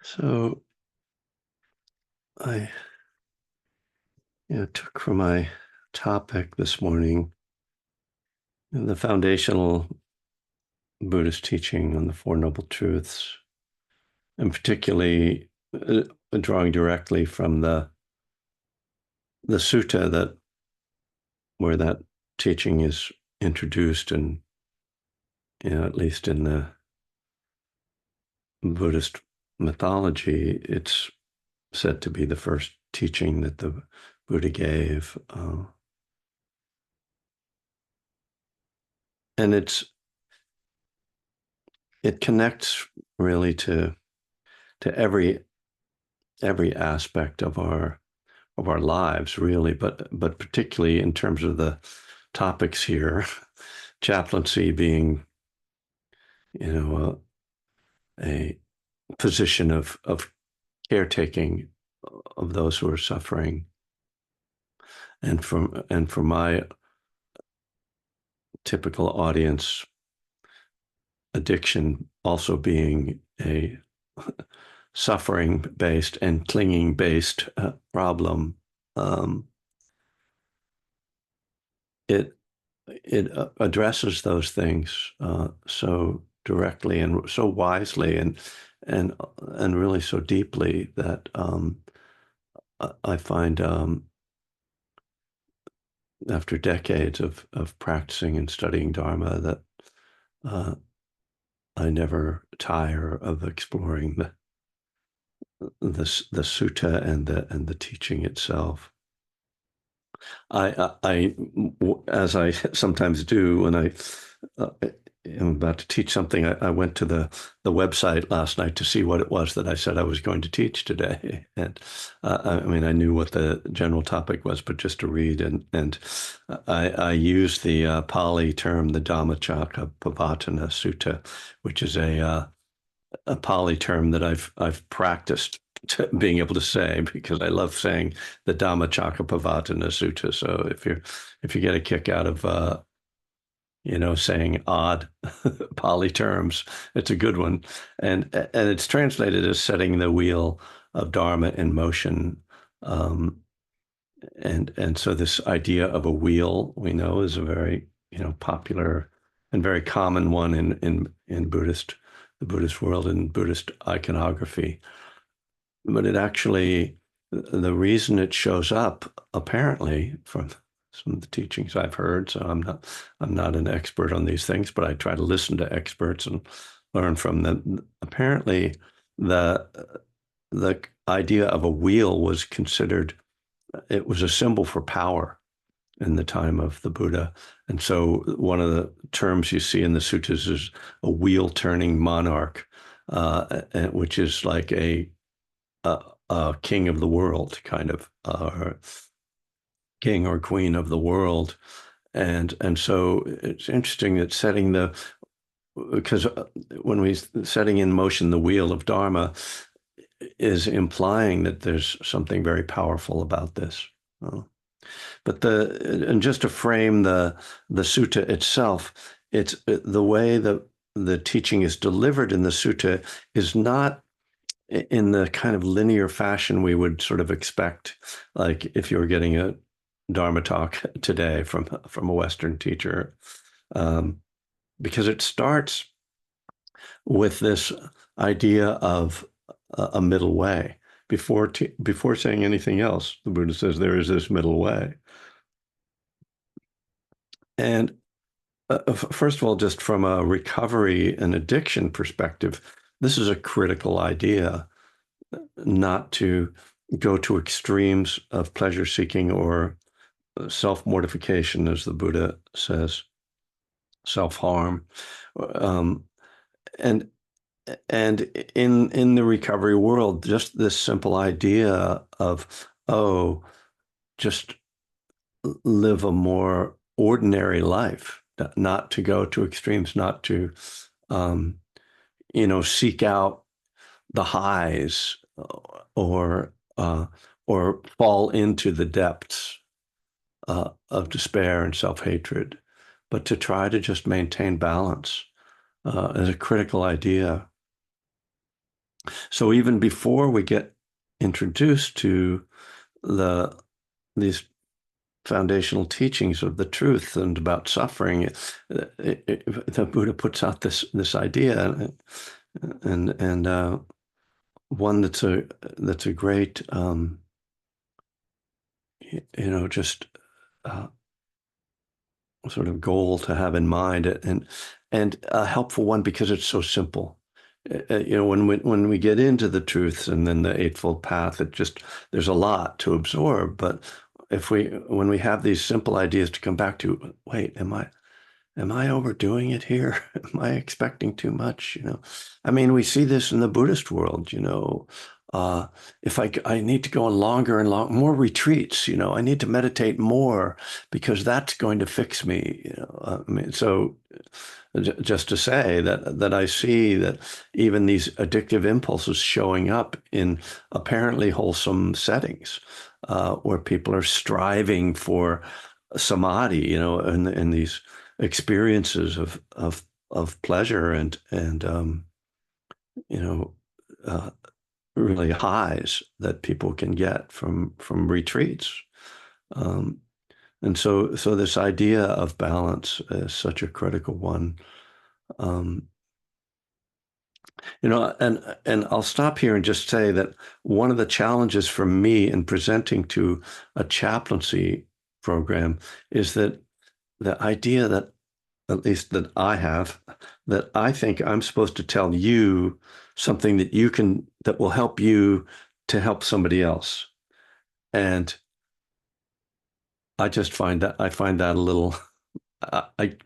So I took for my topic this morning the foundational Buddhist teaching on the Four Noble Truths, and particularly drawing directly from the sutta where that teaching is introduced, and at least in the Buddhist mythology, it's said to be the first teaching that the Buddha gave. And it connects really to every aspect of our lives, really, but particularly in terms of the topics here, chaplaincy being, a position of caretaking of those who are suffering, and for my typical audience, addiction also being a suffering-based and clinging-based problem. It addresses those things so directly and so wisely and really so deeply that I find after decades of practicing and studying Dharma that I never tire of exploring the sutta and the teaching itself. As I sometimes do when I am about to teach something, I went to the website last night to see what it was that I said I was going to teach today. And I knew what the general topic was, but just to read, and I used the Pali term, the Dhammacakkappavattana Sutta, which is a Pali term that I've practiced being able to say, because I love saying the Dhammacakkappavattana Sutta. So if you get a kick out of saying odd Pali terms, it's a good one, and it's translated as setting the wheel of Dharma in motion. And so this idea of a wheel, we know, is a very popular and very common one in the Buddhist world and Buddhist iconography. But it actually, the reason it shows up, apparently, from some of the teachings I've heard, so I'm not an expert on these things, but I try to listen to experts and learn from them. Apparently, the idea of a wheel was considered, it was a symbol for power in the time of the Buddha. And so one of the terms you see in the suttas is a wheel-turning monarch, which is like a king of the world, kind of, king or queen of the world. And so it's interesting that because when we setting in motion the wheel of Dharma is implying that there's something very powerful about this. And just to frame the sutta itself, it's the way that the teaching is delivered in the sutta is not in the kind of linear fashion we would sort of expect, like if you were getting a Dharma talk today from a Western teacher, because it starts with this idea of a middle way. Before saying anything else, the Buddha says there is this middle way. And first of all, just from a recovery and addiction perspective, this is a critical idea, not to go to extremes of pleasure seeking or self-mortification, as the Buddha says, self-harm. And in the recovery world, just this simple idea of, just live a more ordinary life, not to go to extremes, not to, seek out the highs or fall into the depths of despair and self-hatred, but to try to just maintain balance is a critical idea. So even before we get introduced to the these foundational teachings of the truth and about suffering, the Buddha puts out this idea, and one that's a great just uh, sort of goal to have in mind, and a helpful one because it's so simple. When we get into the truths and then the Eightfold Path, there's a lot to absorb. But if when we have these simple ideas to come back to, wait, am I overdoing it here? Am I expecting too much? I mean, we see this in the Buddhist world, uh, if I need to go on longer and more retreats, I need to meditate more because that's going to fix me. I mean, so just to say that I see that even these addictive impulses showing up in apparently wholesome settings, where people are striving for samadhi, and these experiences of pleasure and you know uh, really highs that people can get from retreats. Um, and so this idea of balance is such a critical one. Um, and I'll stop here and just say that one of the challenges for me in presenting to a chaplaincy program is that the idea that, at least that I have, that I think I'm supposed to tell you something that will help you to help somebody else. And I find that a little, I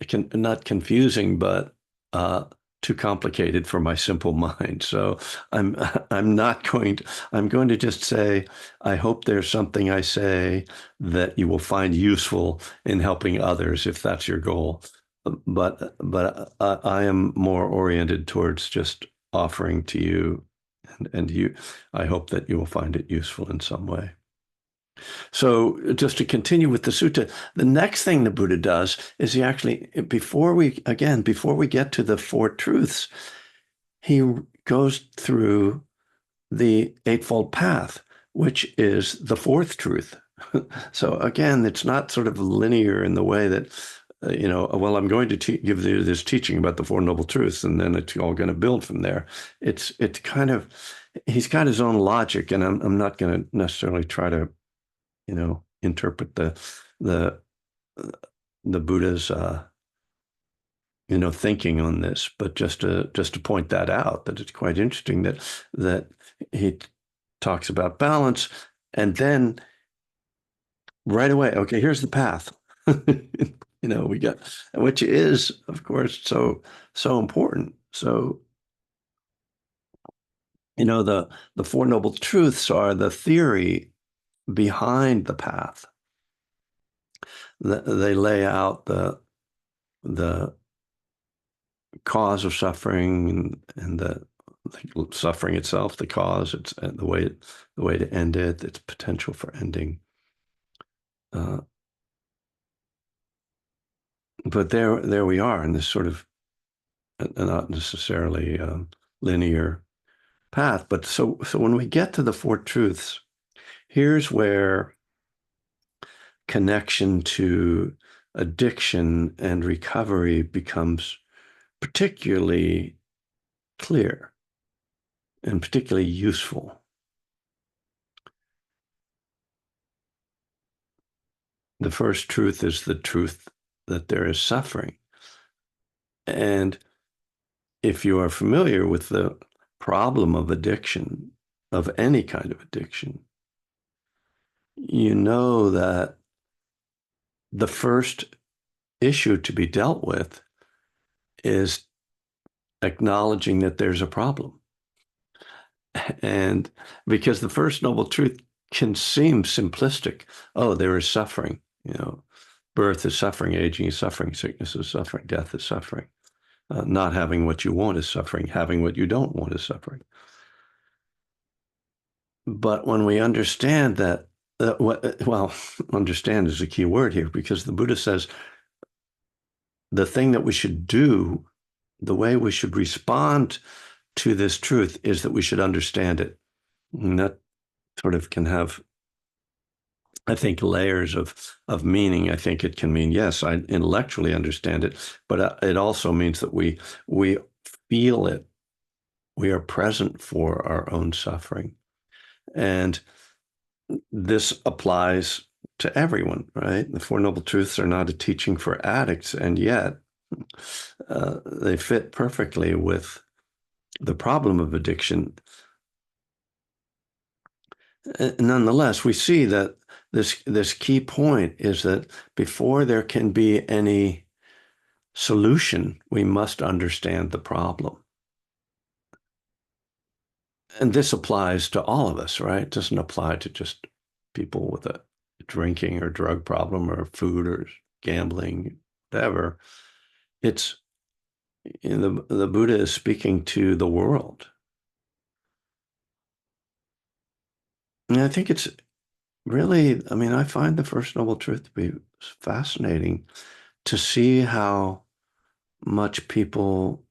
can not confusing, but uh, too complicated for my simple mind. So I'm I'm not going to I'm going to just say, I hope there's something I say that you will find useful in helping others if that's your goal. But I am more oriented towards just offering to you, and you. I hope that you will find it useful in some way. So just to continue with the sutta, the next thing the Buddha does is he actually, before we get to the Four Truths, he goes through the Eightfold Path, which is the fourth truth. So again, it's not sort of linear in the way that, well, I'm going to give you this teaching about the Four Noble Truths, and then it's all going to build from there. It's kind of, he's got his own logic, and I'm not going to necessarily try to interpret the the Buddha's thinking on this, but just to point that out, that it's quite interesting that he talks about balance, and then right away, okay, here's the path. We got, which is, of course, so important. So, the Four Noble Truths are the theory behind the path. They lay out the cause of suffering, and the suffering itself, the cause, it's the way to end it, its potential for ending. But there we are in this sort of not necessarily linear path. But so when we get to the Four Truths, here's where connection to addiction and recovery becomes particularly clear and particularly useful. The first truth is the truth that there is suffering. And if you are familiar with the problem of addiction, of any kind of addiction, you know that the first issue to be dealt with is acknowledging that there's a problem. And because the first noble truth can seem simplistic. Oh, there is suffering, birth is suffering, aging is suffering, sickness is suffering, death is suffering. Not having what you want is suffering, having what you don't want is suffering. But when we understand that, understand is a key word here, because the Buddha says the thing that we should do, the way we should respond to this truth is that we should understand it. And that sort of can have, I think, layers of meaning. I think it can mean, yes, I intellectually understand it, but it also means that we feel it. We are present for our own suffering. And this applies to everyone, right? The Four Noble Truths are not a teaching for addicts, and yet they fit perfectly with the problem of addiction. Nonetheless, we see that this key point is that before there can be any solution, we must understand the problem. And this applies to all of us, right? It doesn't apply to just people with a drinking or drug problem or food or gambling, whatever. It's the Buddha is speaking to the world. And I think it's really, I mean, I find the First Noble Truth to be fascinating to see how much people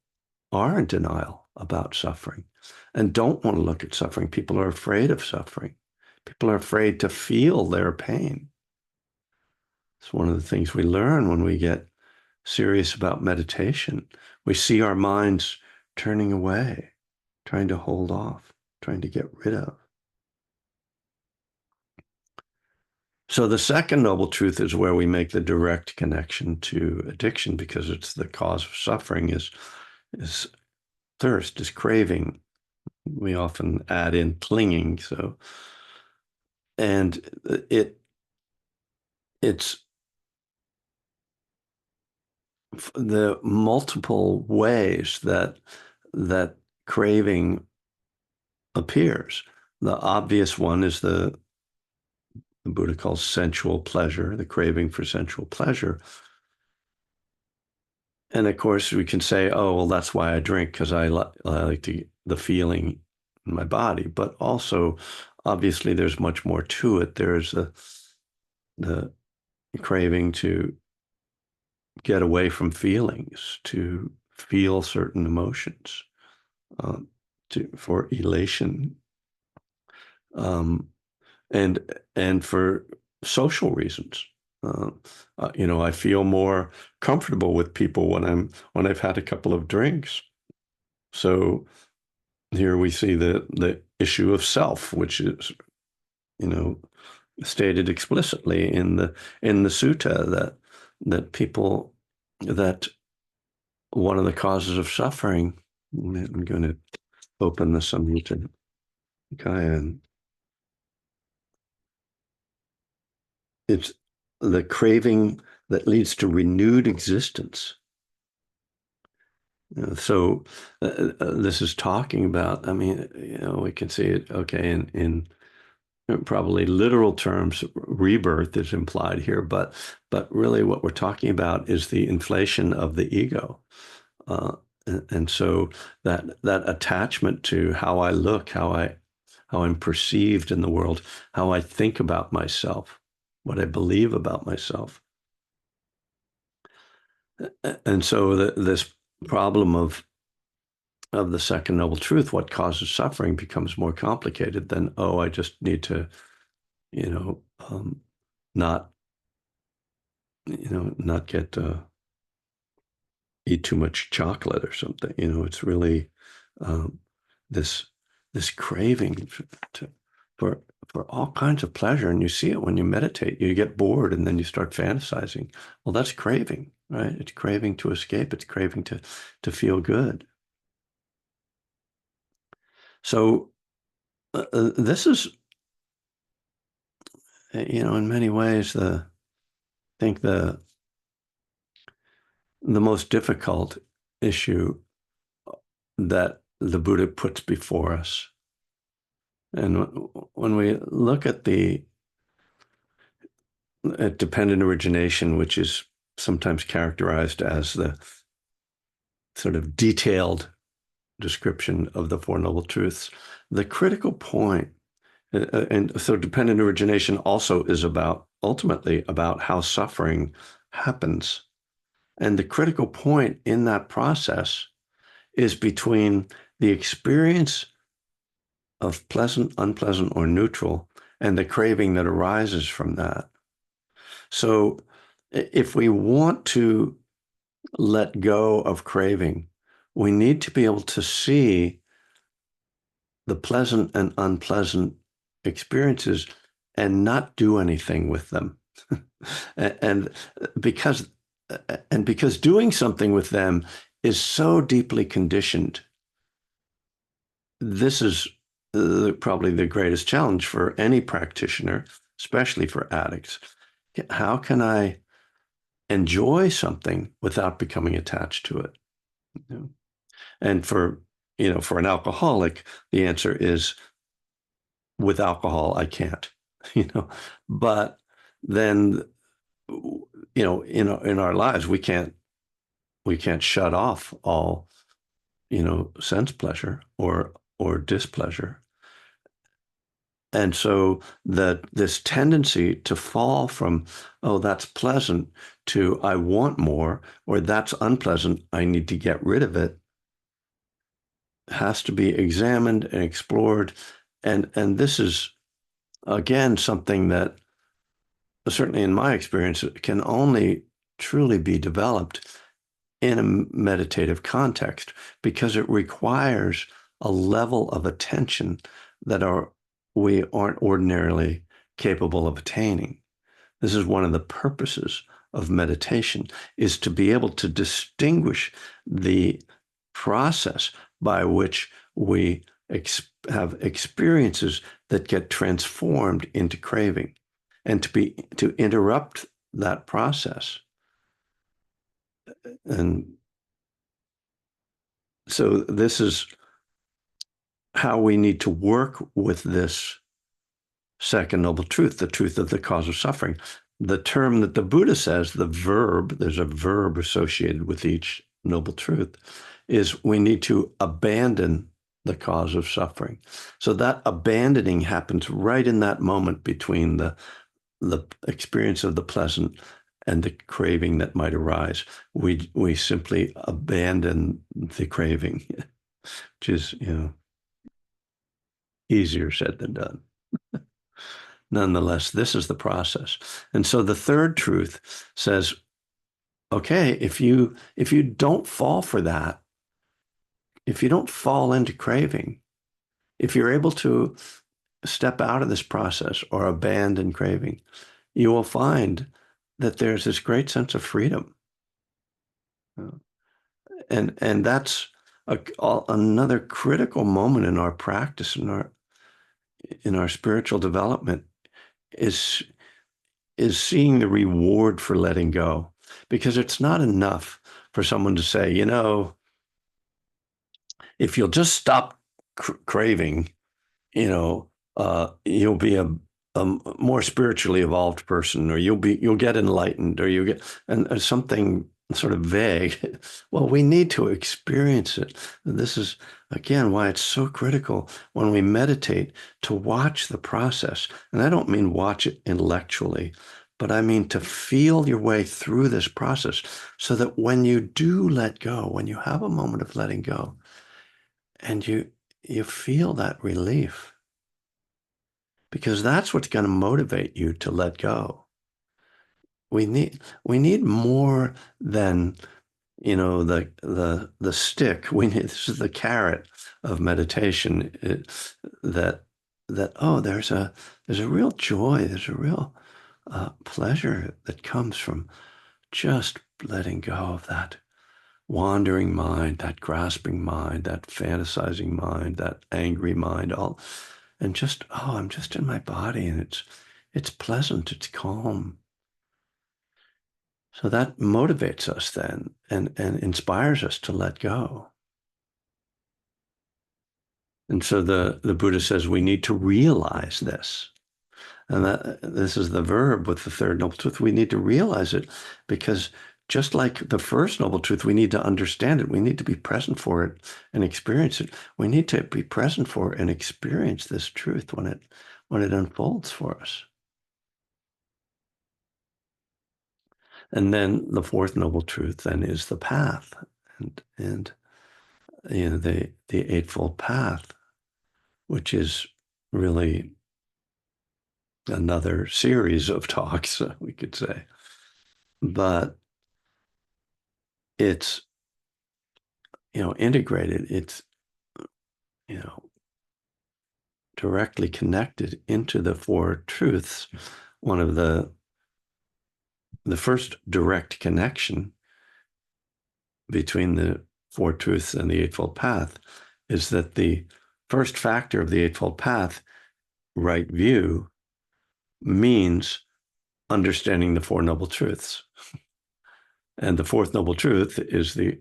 are in denial about suffering and don't want to look at suffering. People are afraid of suffering. People are afraid to feel their pain. It's one of the things we learn when we get serious about meditation. We see our minds turning away, trying to hold off, trying to get rid of. So the second noble truth is where we make the direct connection to addiction, because it's the cause of suffering is thirst, is craving. We often add in clinging. So, and it's the multiple ways that craving appears. The obvious one is the Buddha calls sensual pleasure, the craving for sensual pleasure. And of course, we can say, oh, well, that's why I drink, because I like the feeling in my body. But also, obviously, there's much more to it. There's the craving to get away from feelings, to feel certain emotions, um, for elation, um, and for social reasons. I feel more comfortable with people when I've had a couple of drinks. So here we see the issue of self, which is, stated explicitly in the sutta that people that one of the causes of suffering. I'm going to open the Samhita Nikaya. It's the craving that leads to renewed existence. So this is talking about, I mean, we can see it, okay, in probably literal terms, rebirth is implied here, but really what we're talking about is the inflation of the ego. And so that attachment to how I look, how I'm perceived in the world, how I think about myself, what I believe about myself. And so this problem of the second noble truth, what causes suffering, becomes more complicated than, oh, I just need to, not, not get eat too much chocolate or something. It's really this craving to, for all kinds of pleasure, and you see it when you meditate. You get bored, and then you start fantasizing. Well, that's craving, right? It's craving to escape. It's craving to feel good. So this is, in many ways, I think the most difficult issue that the Buddha puts before us. And when we look at at dependent origination, which is sometimes characterized as the sort of detailed description of the Four Noble Truths, the critical point, and so dependent origination also is ultimately about how suffering happens. And the critical point in that process is between the experience of pleasant, unpleasant, or neutral, and the craving that arises from that. So if we want to let go of craving, we need to be able to see the pleasant and unpleasant experiences and not do anything with them. and because because doing something with them is so deeply conditioned, this is probably the greatest challenge for any practitioner, especially for addicts. How can I enjoy something without becoming attached to it? You know? And for an alcoholic, the answer is with alcohol, I can't, you know, but then, in our lives, we can't shut off all, sense pleasure or displeasure. And so that this tendency to fall from, oh, that's pleasant, to I want more, or that's unpleasant, I need to get rid of it, has to be examined and explored. And this is, again, something that, certainly in my experience, can only truly be developed in a meditative context, because it requires a level of attention that we aren't ordinarily capable of attaining. This is one of the purposes of meditation, is to be able to distinguish the process by which we have experiences that get transformed into craving, and to interrupt that process. And so this is how we need to work with this second noble truth, the truth of the cause of suffering. The term that the Buddha says, the verb, there's a verb associated with each noble truth, is we need to abandon the cause of suffering. So that abandoning happens right in that moment between the experience of the pleasant and the craving that might arise. We simply abandon the craving, which is, easier said than done. Nonetheless, this is the process. And so the third truth says, okay, if you don't fall for that, if you don't fall into craving, if you're able to step out of this process or abandon craving, you will find that there's this great sense of freedom. And that's another critical moment in our practice, in our spiritual development, is seeing the reward for letting go. Because it's not enough for someone to say, if you'll just stop craving, you'll be a more spiritually evolved person, or you'll get enlightened, or you get and something sort of vague. Well, we need to experience it. This is, again, why it's so critical when we meditate to watch the process. And I don't mean watch it intellectually, but I mean to feel your way through this process, so that when you do let go, when you have a moment of letting go, and you feel that relief, because that's what's going to motivate you to let go. We need more than, the stick. This is the carrot of meditation. There's a real joy, there's a real pleasure that comes from just letting go of that wandering mind, that grasping mind, that fantasizing mind, that angry mind, and just, I'm just in my body, and it's pleasant, it's calm. So that motivates us then, and inspires us to let go. And so the Buddha says we need to realize this. And that this is the verb with the third noble truth. We need to realize it, because just like the first noble truth, we need to understand it. We need to be present for it and experience it. We need to be present for and experience this truth when it unfolds for us. And then the fourth noble truth then is the path. And the Eightfold Path, which is really another series of talks, we could say. But it's, integrated. It's, you know, directly connected into the Four Truths. One of the first direct connection between the Four Truths and the Eightfold Path is that the first factor of the Eightfold Path, right view, means understanding the Four Noble Truths. And the fourth noble truth is the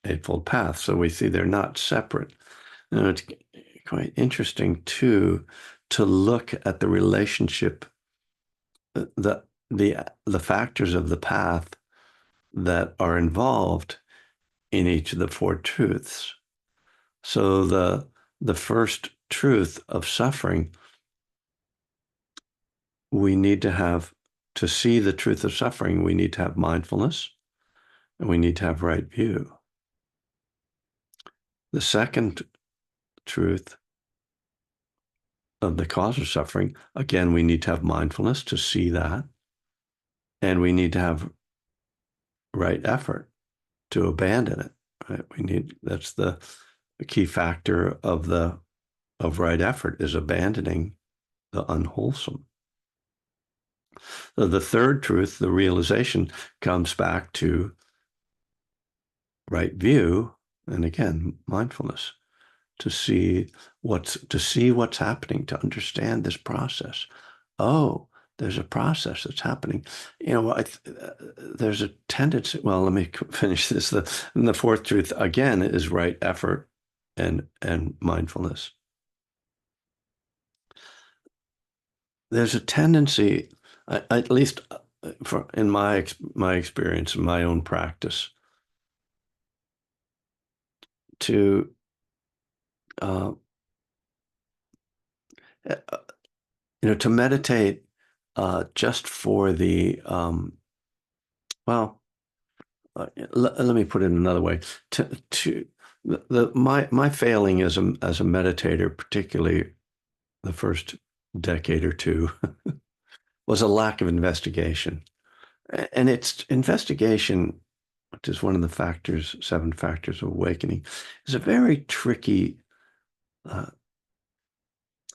Eightfold Path. So we see they're not separate. And it's quite interesting too to look at the relationship, the factors of the path that are involved in each of the four truths. So the first truth of suffering, we need to see the truth of suffering, we need to have mindfulness and we need to have right view. The second truth of the cause of suffering, again, we need to have mindfulness to see that. And we need to have right effort to abandon it. Right? That's the key factor of right effort, is abandoning the unwholesome. So the third truth, the realization, comes back to right view, and again, mindfulness, to see what's happening, to understand this process. Oh, there's a process that's happening. There's a tendency. Well, let me finish this. The fourth truth again is right effort and mindfulness. There's a tendency, at least in my experience, in my own practice, to to meditate just for the let me put it another way. My failing as a meditator, particularly the first decade or two, was a lack of investigation. And it's investigation, which is one of the 7 factors of awakening, is a very tricky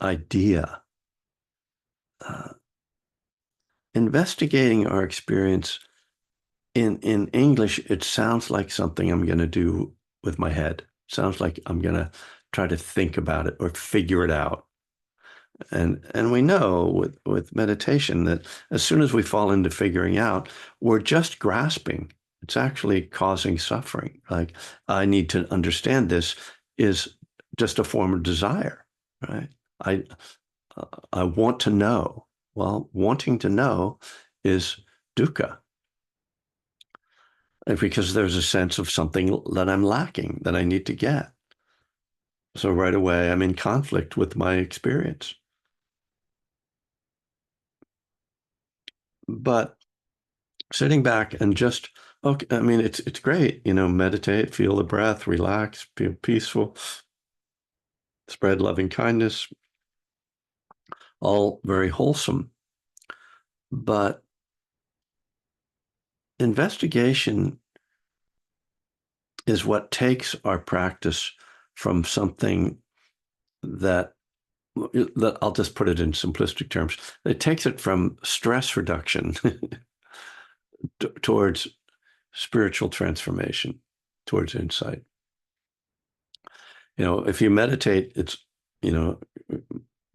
idea. Investigating our experience, in English, it sounds like something I'm going to do with my head. It sounds like I'm going to try to think about it or figure it out. And we know with meditation that as soon as we fall into figuring out, we're just grasping. It's actually causing suffering. Like, I need to understand this is just a form of desire, right? I want to know. Well, wanting to know is dukkha, because there's a sense of something that I'm lacking, that I need to get. So right away, I'm in conflict with my experience. But sitting back and just, okay, I mean, it's great, meditate, feel the breath, relax, feel peaceful, spread loving kindness, all very wholesome. But investigation is what takes our practice from something that I'll just put it in simplistic terms. It takes it from stress reduction towards spiritual transformation, towards insight. If you meditate, it's,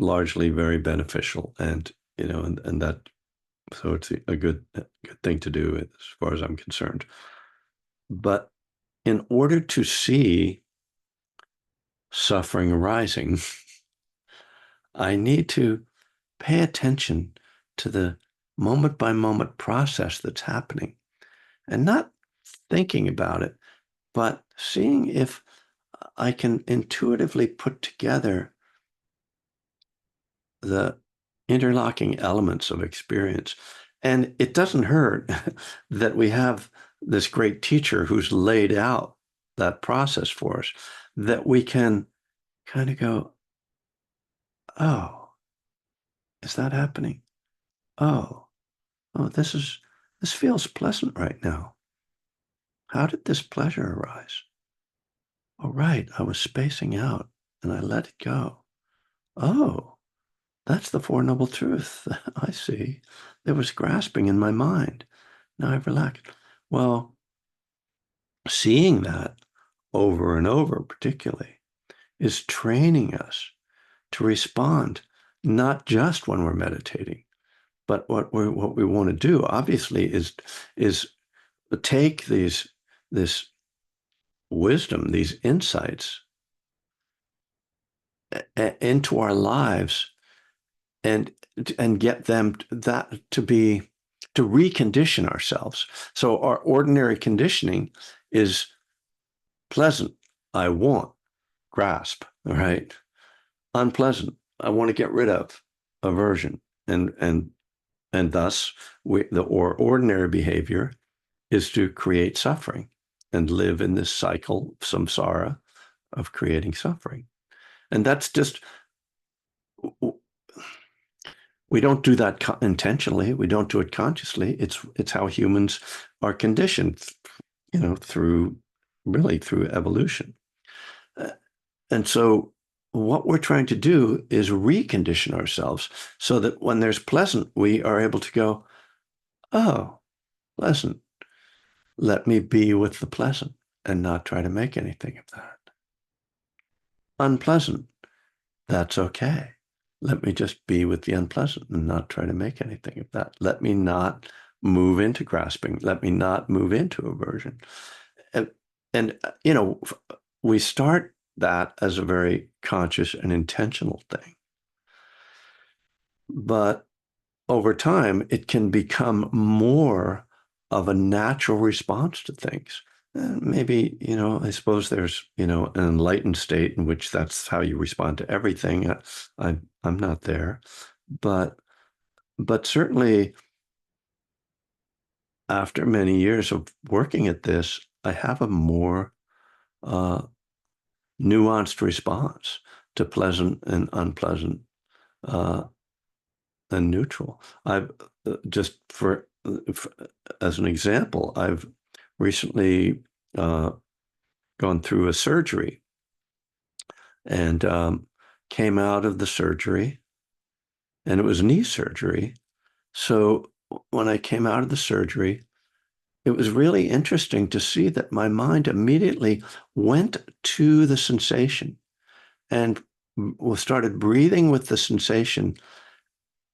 largely very beneficial, and that, so it's a good thing to do as far as I'm concerned. But in order to see suffering arising, I need to pay attention to the moment by moment process that's happening, and not thinking about it, but seeing if I can intuitively put together the interlocking elements of experience. And it doesn't hurt that we have this great teacher who's laid out that process for us, that we can kind of go, oh, is that happening? Oh, oh, this feels pleasant right now. How did this pleasure arise? Oh, right, I was spacing out and I let it go. Oh, that's the Four Noble Truth. I see. There was grasping in my mind. Now I've relaxed. Well, seeing that over and over, particularly, is training us to respond, not just when we're meditating, but what we want to do, obviously, is take this wisdom, these insights into our lives and get them to recondition ourselves. So our ordinary conditioning is pleasant. I want, grasp, all right? Unpleasant. I want to get rid of, aversion. And thus ordinary behavior is to create suffering and live in this cycle, samsara, of creating suffering. And that's just, we don't do that intentionally. We don't do it consciously. It's how humans are conditioned, through evolution. And so what we're trying to do is recondition ourselves so that when there's pleasant, we are able to go, oh, pleasant. Let me be with the pleasant and not try to make anything of that. Unpleasant. That's okay. Let me just be with the unpleasant and not try to make anything of that. Let me not move into grasping. Let me not move into aversion. And we start that as a very conscious and intentional thing. But over time, it can become more of a natural response to things. And maybe, I suppose there's, an enlightened state in which that's how you respond to everything. I'm not there. But certainly after many years of working at this, I have a more nuanced response to pleasant and unpleasant and neutral. I've just for as an example, I've recently gone through a surgery and came out of the surgery, and it was knee surgery. So when I came out of the surgery, it was really interesting to see that my mind immediately went to the sensation and started breathing with the sensation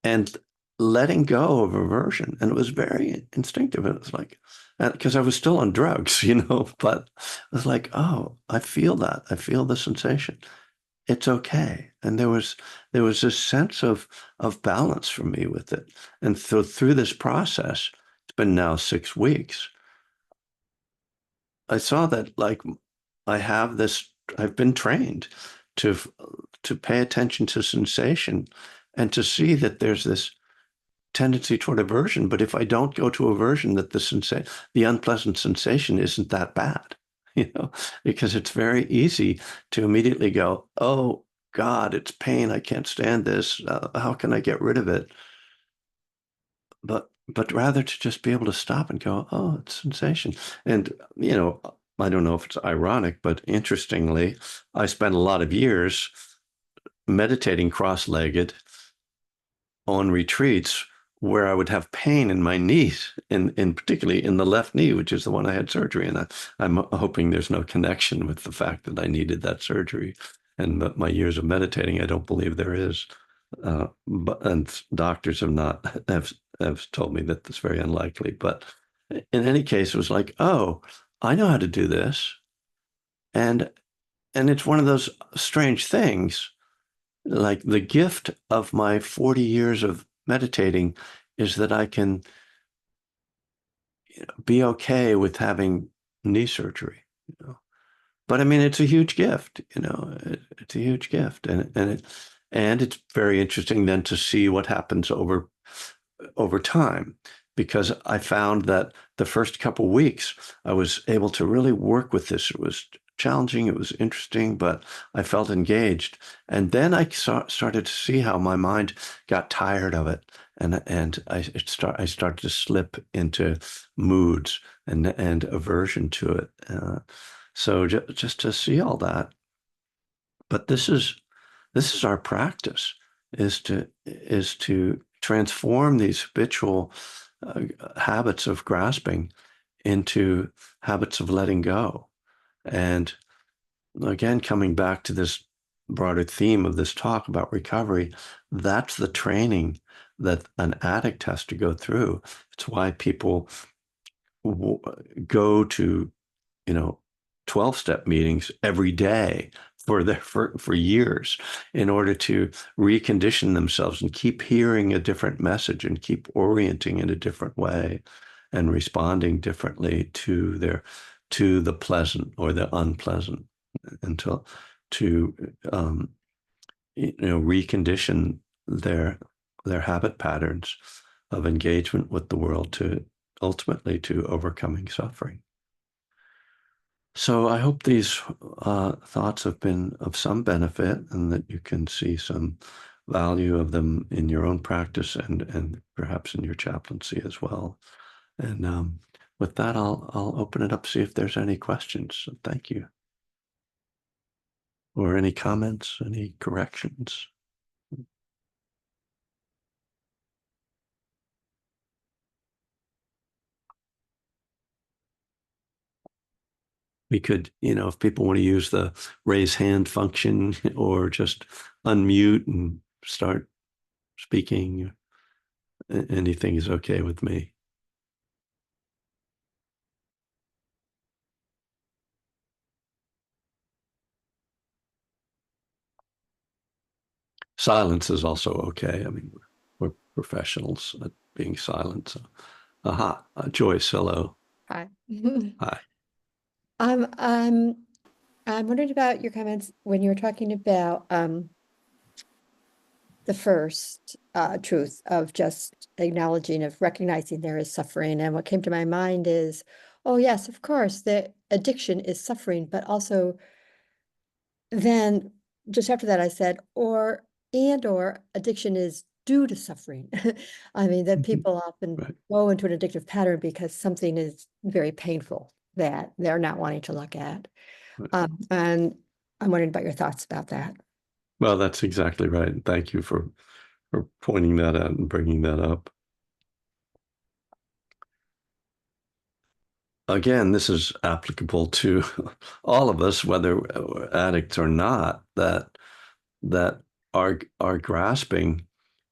and letting go of aversion. And it was very instinctive. It was like, because I was still on drugs, but it was like, oh, I feel that. I feel the sensation. It's okay. And there was this sense of balance for me with it. And so through this process, it's been now 6 weeks, I saw that like I've been trained to pay attention to sensation and to see that there's this tendency toward aversion. But if I don't go to aversion, that the unpleasant sensation isn't that bad, because it's very easy to immediately go, oh God, it's pain. I can't stand this. How can I get rid of it? But rather to just be able to stop and go, oh, it's sensation. And, I don't know if it's ironic, but interestingly, I spent a lot of years meditating cross-legged on retreats where I would have pain in my knees, in particularly in the left knee, which is the one I had surgery. And I'm hoping there's no connection with the fact that I needed that surgery. And my years of meditating, I don't believe there is. And doctors have told me that that's very unlikely. But in any case, it was like, oh, I know how to do this. And it's one of those strange things. Like the gift of my 40 years of meditating is that I can be okay with having knee surgery. But I mean, it's a huge gift. It's a huge gift, and it's very interesting then to see what happens over time, because I found that the first couple of weeks I was able to really work with this. It was challenging, it was interesting, but I felt engaged. And then I started to see how my mind got tired of it, and I started to slip into moods and aversion to it. So just to see all that. But this is our practice, is to transform these habitual habits of grasping into habits of letting go. And again, coming back to this broader theme of this talk about recovery, that's the training that an addict has to go through. It's why people go to, 12-step meetings every day for years in order to recondition themselves and keep hearing a different message and keep orienting in a different way and responding differently to the pleasant or the unpleasant, until to recondition their habit patterns of engagement with the world to ultimately to overcoming suffering. So I hope these thoughts have been of some benefit, and that you can see some value of them in your own practice and perhaps in your chaplaincy as well. And with that, I'll open it up, see if there's any questions. So thank you. Or any comments, any corrections. We could, if people want to use the raise hand function or just unmute and start speaking, anything is okay with me. Silence is also okay. I mean, we're professionals at being silent. So, Joyce, hello. Hi. Hi. I'm wondering about your comments when you were talking about the first truth of just acknowledging, of recognizing there is suffering. And what came to my mind is, oh yes, of course, the addiction is suffering, but also then just after that I said, or addiction is due to suffering. I mean, that people often Right. go into an addictive pattern because something is very painful that they're not wanting to look at. And I'm wondering about your thoughts about that. Well, that's exactly right. Thank you for pointing that out and bringing that up. Again, this is applicable to all of us, whether we're addicts or not, that our grasping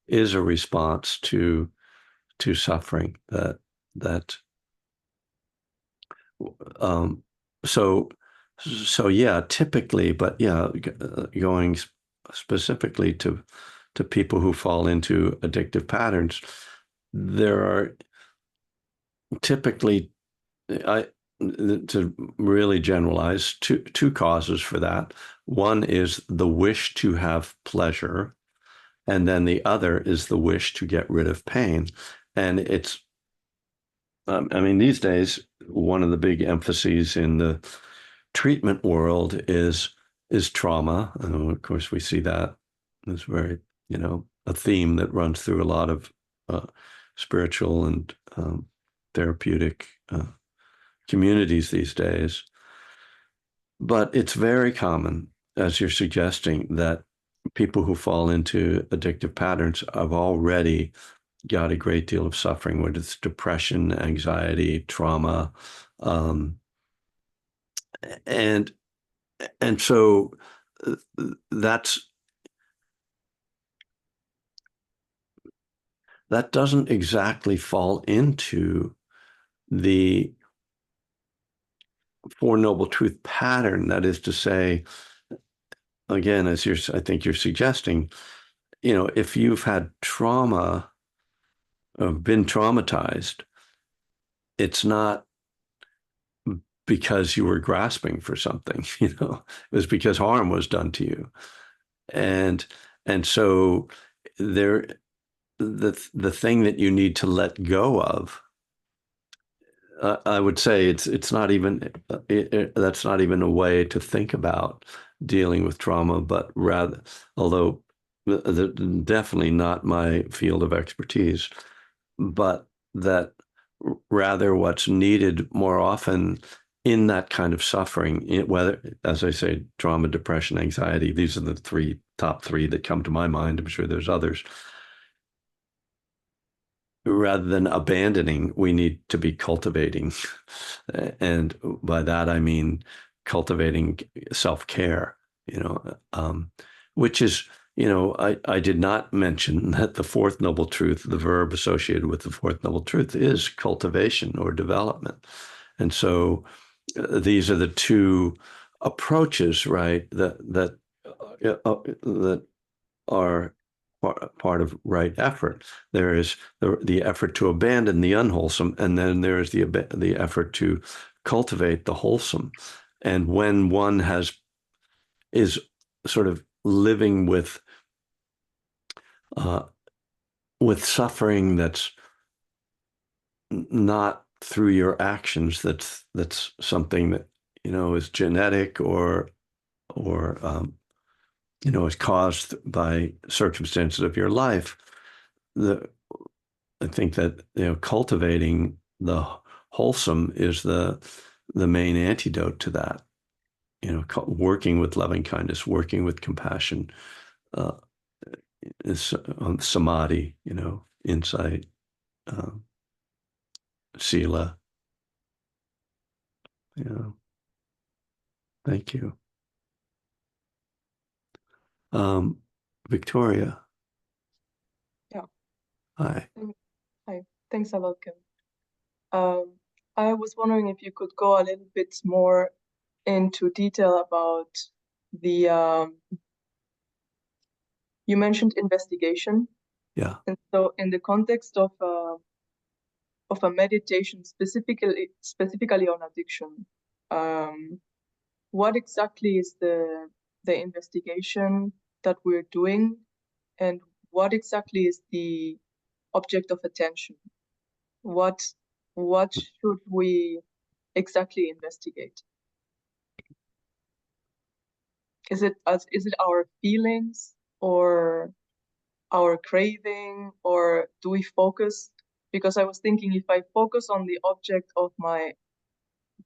is a response to suffering. That um, so yeah, typically, but yeah, going specifically to people who fall into addictive patterns, there are typically, to really generalize, two causes for that. One is the wish to have pleasure, and then the other is the wish to get rid of pain. And it's, I mean, these days, one of the big emphases in the treatment world is trauma. And of course, we see that as very, a theme that runs through a lot of spiritual and therapeutic communities these days. But it's very common, as you're suggesting, that people who fall into addictive patterns have already got a great deal of suffering, whether it's depression, anxiety, trauma, and so that doesn't exactly fall into the Four Noble Truth pattern. That is to say, again, as I think you're suggesting, if you've had trauma, been traumatized, it's not because you were grasping for something, it was because harm was done to you. And so there, the thing that you need to let go of. I would say it's not even that's not even a way to think about dealing with trauma, but rather, although definitely not my field of expertise, but that rather what's needed more often in that kind of suffering, whether, as I say, trauma, depression, anxiety, these are the top three that come to my mind. I'm sure there's others. Rather than abandoning, we need to be cultivating. And by that, I mean cultivating self-care, which is, I did not mention that the fourth noble truth, the verb associated with the fourth noble truth is cultivation or development. And so these are the two approaches, right, that are part of right effort. There is the effort to abandon the unwholesome, and then there is the effort to cultivate the wholesome. And when one is sort of living uh, with suffering that's not through your actions, that's something that is genetic or is caused by circumstances of your life. I think that cultivating the wholesome is the main antidote to that. Working with loving kindness, working with compassion, uh, is samadhi, insight, uh, sila. Thank you. Um, Victoria. Yeah. Hi. Hi. Thanks a lot, Kevin. I was wondering if you could go a little bit more into detail about the you mentioned investigation. Yeah. And so in the context of a meditation specifically on addiction, what exactly is the investigation that we're doing, and what exactly is the object of attention? What should we exactly investigate? Is it our feelings or our craving, or do we focus? Because I was thinking, if I focus on the object of my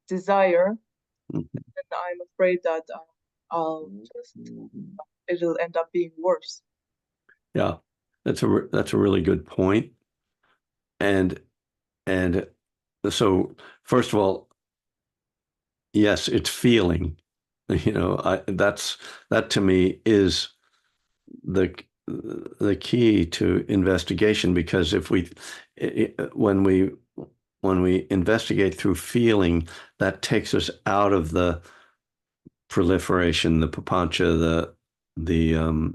desire, Mhm. then I'm afraid that it'll end up being worse. Yeah. That's a really good point. And so first of all, yes, it's feeling. That to me is the the key to investigation, because if when we investigate through feeling, that takes us out of the proliferation, the papancha, the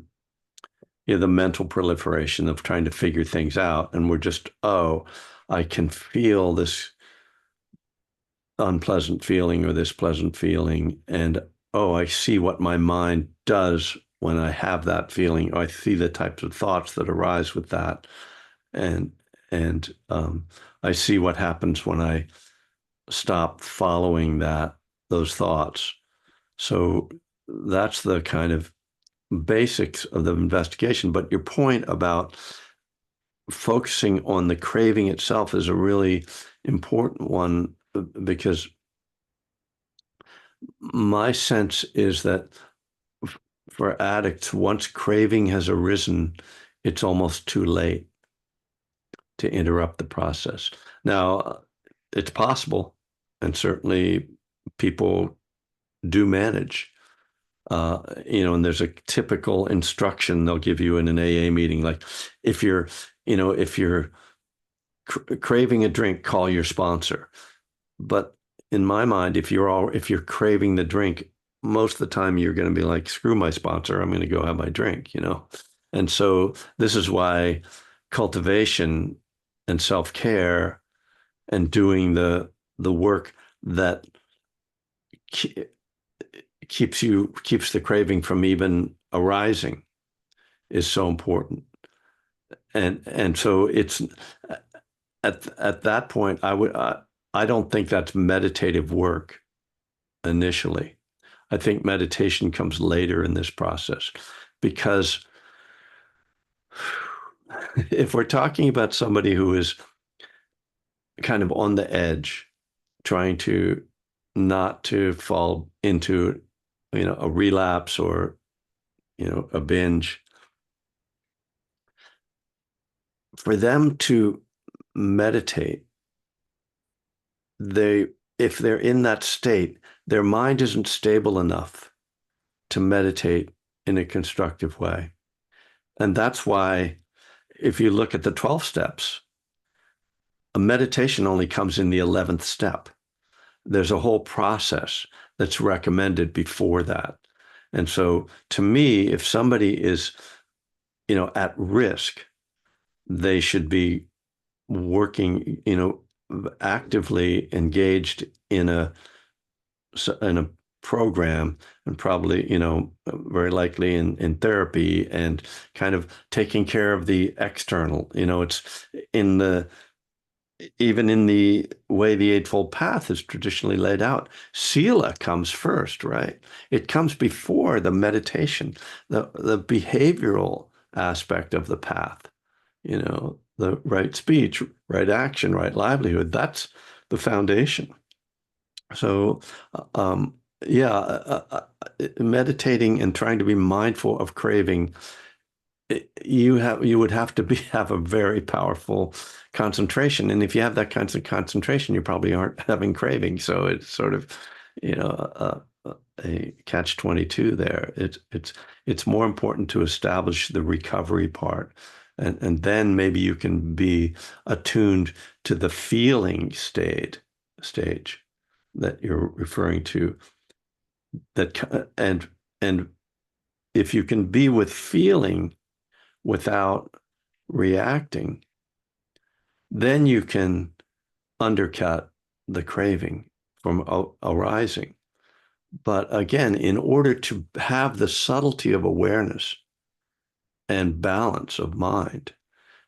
mental proliferation of trying to figure things out, and we're just, oh, I can feel this unpleasant feeling or this pleasant feeling, and oh, I see what my mind does when I have that feeling. Or I see the types of thoughts that arise with that, and I see what happens when I stop following those thoughts. So that's the kind of basics of the investigation. But your point about focusing on the craving itself is a really important one, because my sense is that for addicts, once craving has arisen, it's almost too late to interrupt the process. Now, it's possible, and certainly people do manage. And there's a typical instruction they'll give you in an AA meeting, like if you're craving a drink, call your sponsor. But in my mind, if you're craving the drink, most of the time you're going to be like, screw my sponsor, I'm going to go have my drink, And so this is why cultivation and self-care and doing the work that keeps the craving from even arising is so important. and so it's at that point, I don't think that's meditative work initially. I think meditation comes later in this process, because if we're talking about somebody who is kind of on the edge, trying to not to fall into, a relapse or, a binge, for them to meditate, if they're in that state, their mind isn't stable enough to meditate in a constructive way. And that's why, if you look at the 12 steps, a meditation only comes in the 11th step. There's a whole process that's recommended before that. And so to me, if somebody is, at risk, they should be working, actively engaged in a program, and probably, very likely in therapy, and kind of taking care of the external. It's even in the way the Eightfold Path is traditionally laid out, Sila comes first, right? It comes before the meditation, the behavioral aspect of the path, the right speech, right action, right livelihood. That's the foundation. So, meditating and trying to be mindful of craving, you would have to have a very powerful concentration, and if you have that kind of concentration, you probably aren't having craving. So it's sort of, a catch-22 there. It's more important to establish the recovery part, and then maybe you can be attuned to the feeling stage that you're referring to. And if you can be with feeling without reacting, then you can undercut the craving from arising. But again, in order to have the subtlety of awareness and balance of mind,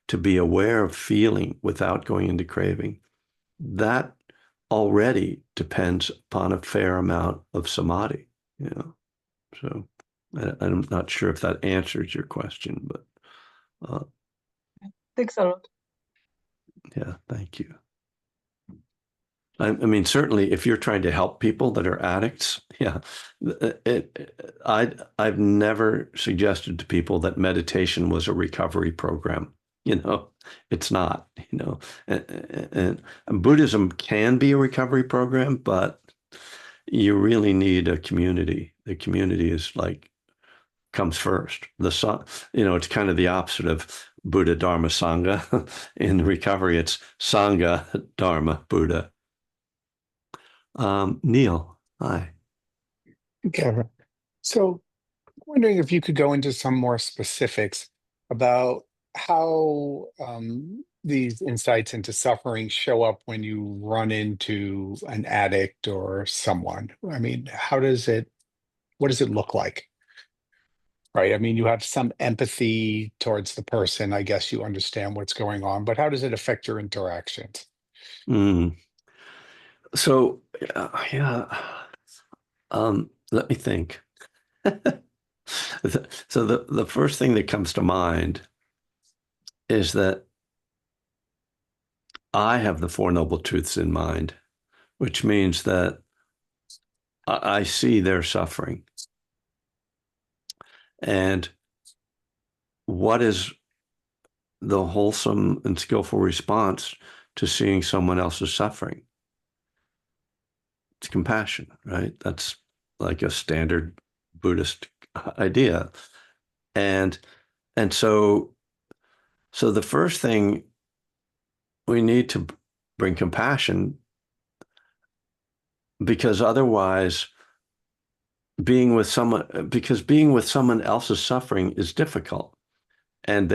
to be aware of feeling without going into craving, that already depends upon a fair amount of samadhi, So I'm not sure if that answers your question, but Thanks a lot. yeah, thank you. I mean, certainly, if you're trying to help people that are addicts, yeah, I've never suggested to people that meditation was a recovery program. It's not. And Buddhism can be a recovery program, but you really need a community. The community is comes first. It's kind of the opposite of Buddha, Dharma, Sangha. In recovery, it's Sangha, Dharma, Buddha. Neil, hi. Kevin. So, wondering if you could go into some more specifics about how these insights into suffering show up when you run into an addict or someone. I mean, what does it look like? Right. I mean, you have some empathy towards the person. I guess you understand what's going on, but how does it affect your interactions? Mm. So, yeah, let me think. So the first thing that comes to mind is that I have the Four Noble Truths in mind, which means that I see their suffering. And what is the wholesome and skillful response to seeing someone else's suffering? It's compassion, right? That's like a standard Buddhist idea. And so the first thing, we need to bring compassion, because otherwise being with someone else's suffering is difficult, and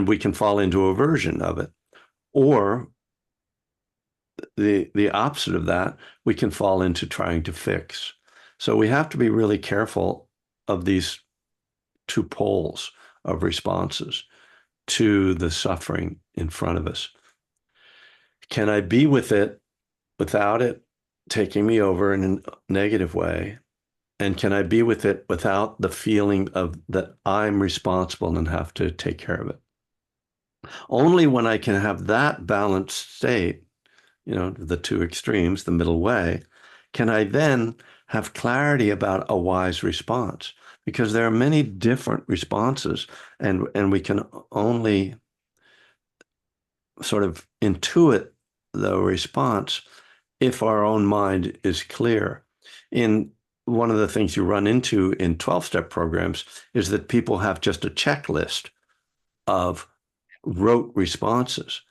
we can fall into aversion of it, or the opposite of that, we can fall into trying to fix. So we have to be really careful of these two poles of responses. to the suffering in front of us? Can I be with it without it taking me over in a negative way? And can I be with it without the feeling of that I'm responsible and have to take care of it? Only when I can have that balanced state, the two extremes, the middle way, can I then have clarity about a wise response. Because there are many different responses, and we can only sort of intuit the response if our own mind is clear. In one of the things you run into in 12-step programs is that people have just a checklist of rote responses.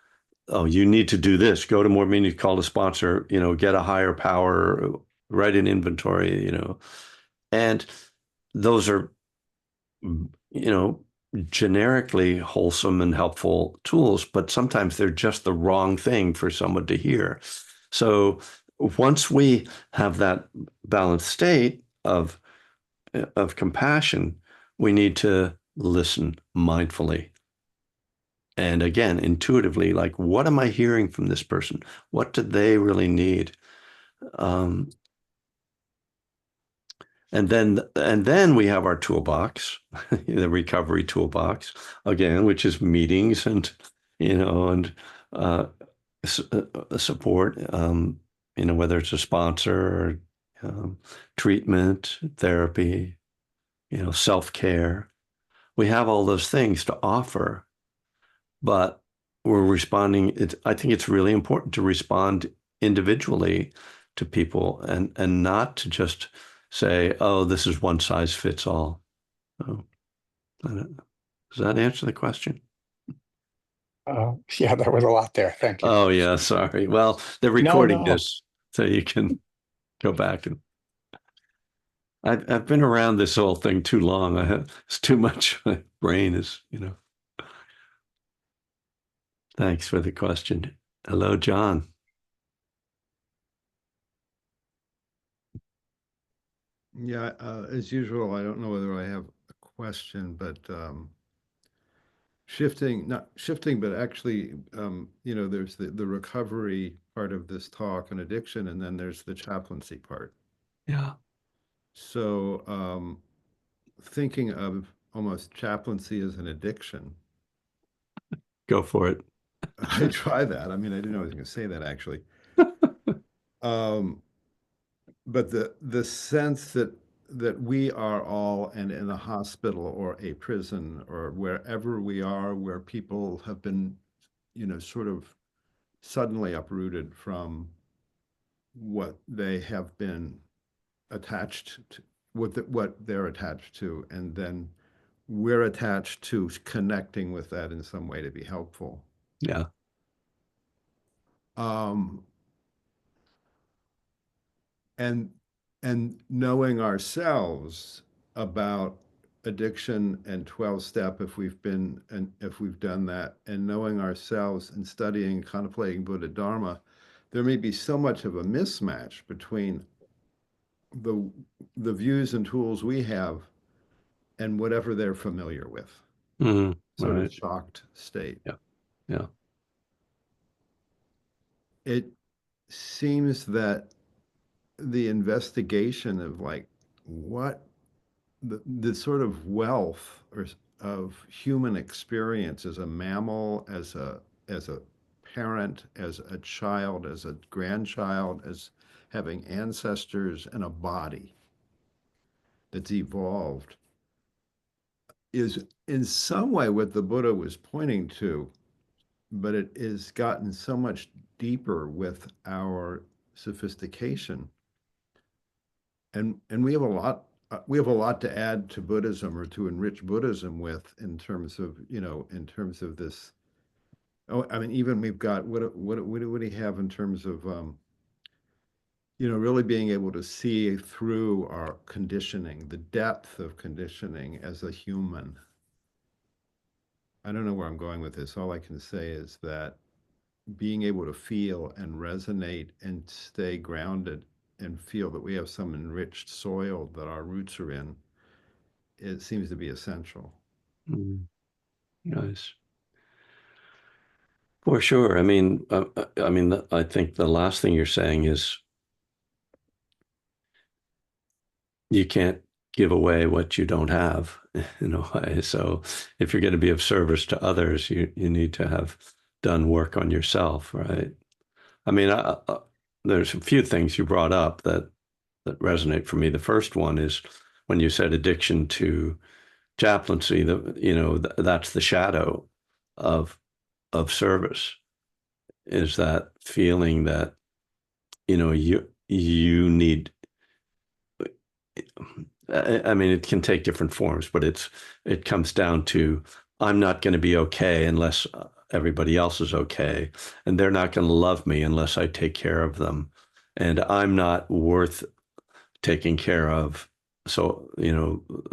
Oh, you need to do this, go to more meetings, call a sponsor, get a higher power, write an inventory, and those are, generically wholesome and helpful tools, but sometimes they're just the wrong thing for someone to hear. So once we have that balanced state of compassion, we need to listen mindfully. And again, intuitively, like, what am I hearing from this person? What do they really need? And then we have our toolbox, the recovery toolbox, again, which is meetings and support, whether it's a sponsor or treatment, therapy, self-care. We have all those things to offer, but we're responding. I think it's really important to respond individually to people and not to just say, oh, this is one size fits all. Oh, does that answer the question? Yeah, there was a lot there. Thank you. Oh, yeah, sorry. Well, they're recording this, so you can go back and I've been around this whole thing too long. It's too much. My brain is, Thanks for the question. Hello, John. Yeah, as usual, I don't know whether I have a question, but not shifting, but actually, there's the recovery part of this talk and addiction, and then there's the chaplaincy part. Yeah. So thinking of almost chaplaincy as an addiction. Go for it. I try that. I mean, I didn't know I was going to say that actually. But the sense that we are all in a hospital or a prison or wherever we are, where people have been, sort of suddenly uprooted from what they have been attached to, what they're attached to, and then we're attached to connecting with that in some way to be helpful. Yeah. And knowing ourselves about addiction and 12-step, if we've done that, and knowing ourselves and studying, contemplating Buddha Dharma, there may be so much of a mismatch between the views and tools we have and whatever they're familiar with. Sort of shocked state. Yeah. Yeah. It seems that the investigation of like what the sort of wealth of human experience as a mammal, as a parent, as a child, as a grandchild, as having ancestors and a body that's evolved is in some way what the Buddha was pointing to, but it has gotten so much deeper with our sophistication. And we have a lot to add to Buddhism or to enrich Buddhism with in terms of this. Oh, I mean, even we've got what do we have in terms of really being able to see through our conditioning, the depth of conditioning as a human. I don't know where I'm going with this. All I can say is that being able to feel and resonate and stay grounded and feel that we have some enriched soil that our roots are in, it seems to be essential. Nice. For sure. I think the last thing you're saying is you can't give away what you don't have in a way. So if you're going to be of service to others, you need to have done work on yourself, right? I mean, there's a few things you brought up that resonate for me. The first one is when you said addiction to chaplaincy, that's the shadow of service, is that feeling that, you need. I mean, it can take different forms, but it comes down to I'm not going to be okay unless everybody else is okay, and they're not going to love me unless I take care of them, and I'm not worth taking care of. So,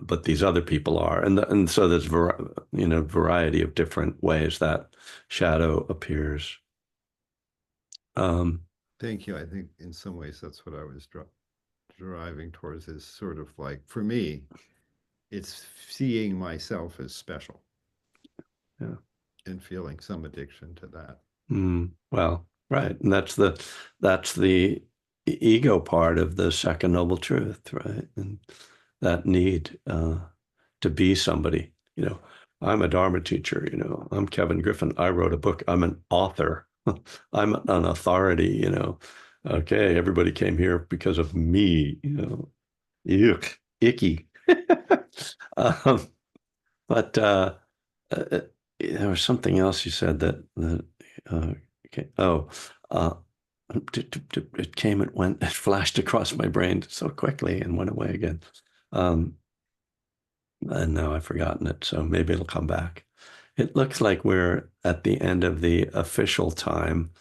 but these other people are, and so there's variety of different ways that shadow appears. Thank you. I think in some ways that's what I was driving towards, is sort of like, for me, it's seeing myself as special. Yeah. And feeling some addiction to that. Well, right. And that's the ego part of the second noble truth, right? And that need to be somebody. I'm a Dharma teacher, I'm Kevin Griffin. I wrote a book. I'm an author. I'm an authority, Okay, everybody came here because of me, Yuck, icky. But there was something else you said that okay. Oh, it came, it went, it flashed across my brain so quickly and went away again. And now I've forgotten it, so maybe it'll come back. It looks like we're at the end of the official time.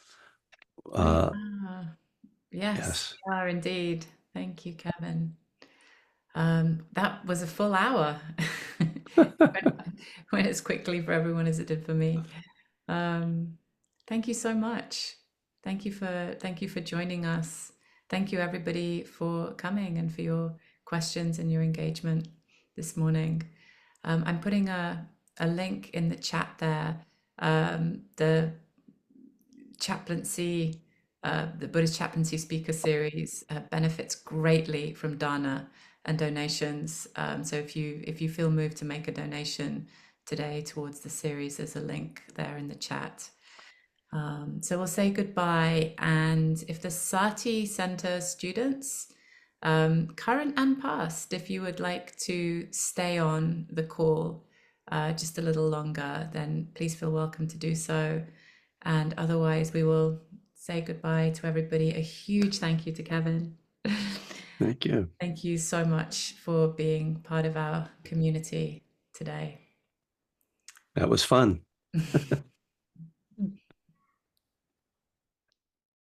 Yes, Yes. we are indeed. Thank you, Kevin. That was a full hour. Went as quickly for everyone as it did for me. Thank you so much. Thank you for joining us. Thank you everybody for coming and for your questions and your engagement this morning. I'm putting a link in the chat there. The chaplaincy, the Buddhist Chaplaincy Speaker Series benefits greatly from dana and donations. So if you feel moved to make a donation today towards the series, there's a link there in the chat. So we'll say goodbye, and if the Sati Center students, current and past, if you would like to stay on the call just a little longer, then please feel welcome to do so. And otherwise, we will say goodbye to everybody. A huge thank you to Kevin. Thank you. Thank you so much for being part of our community today. That was fun.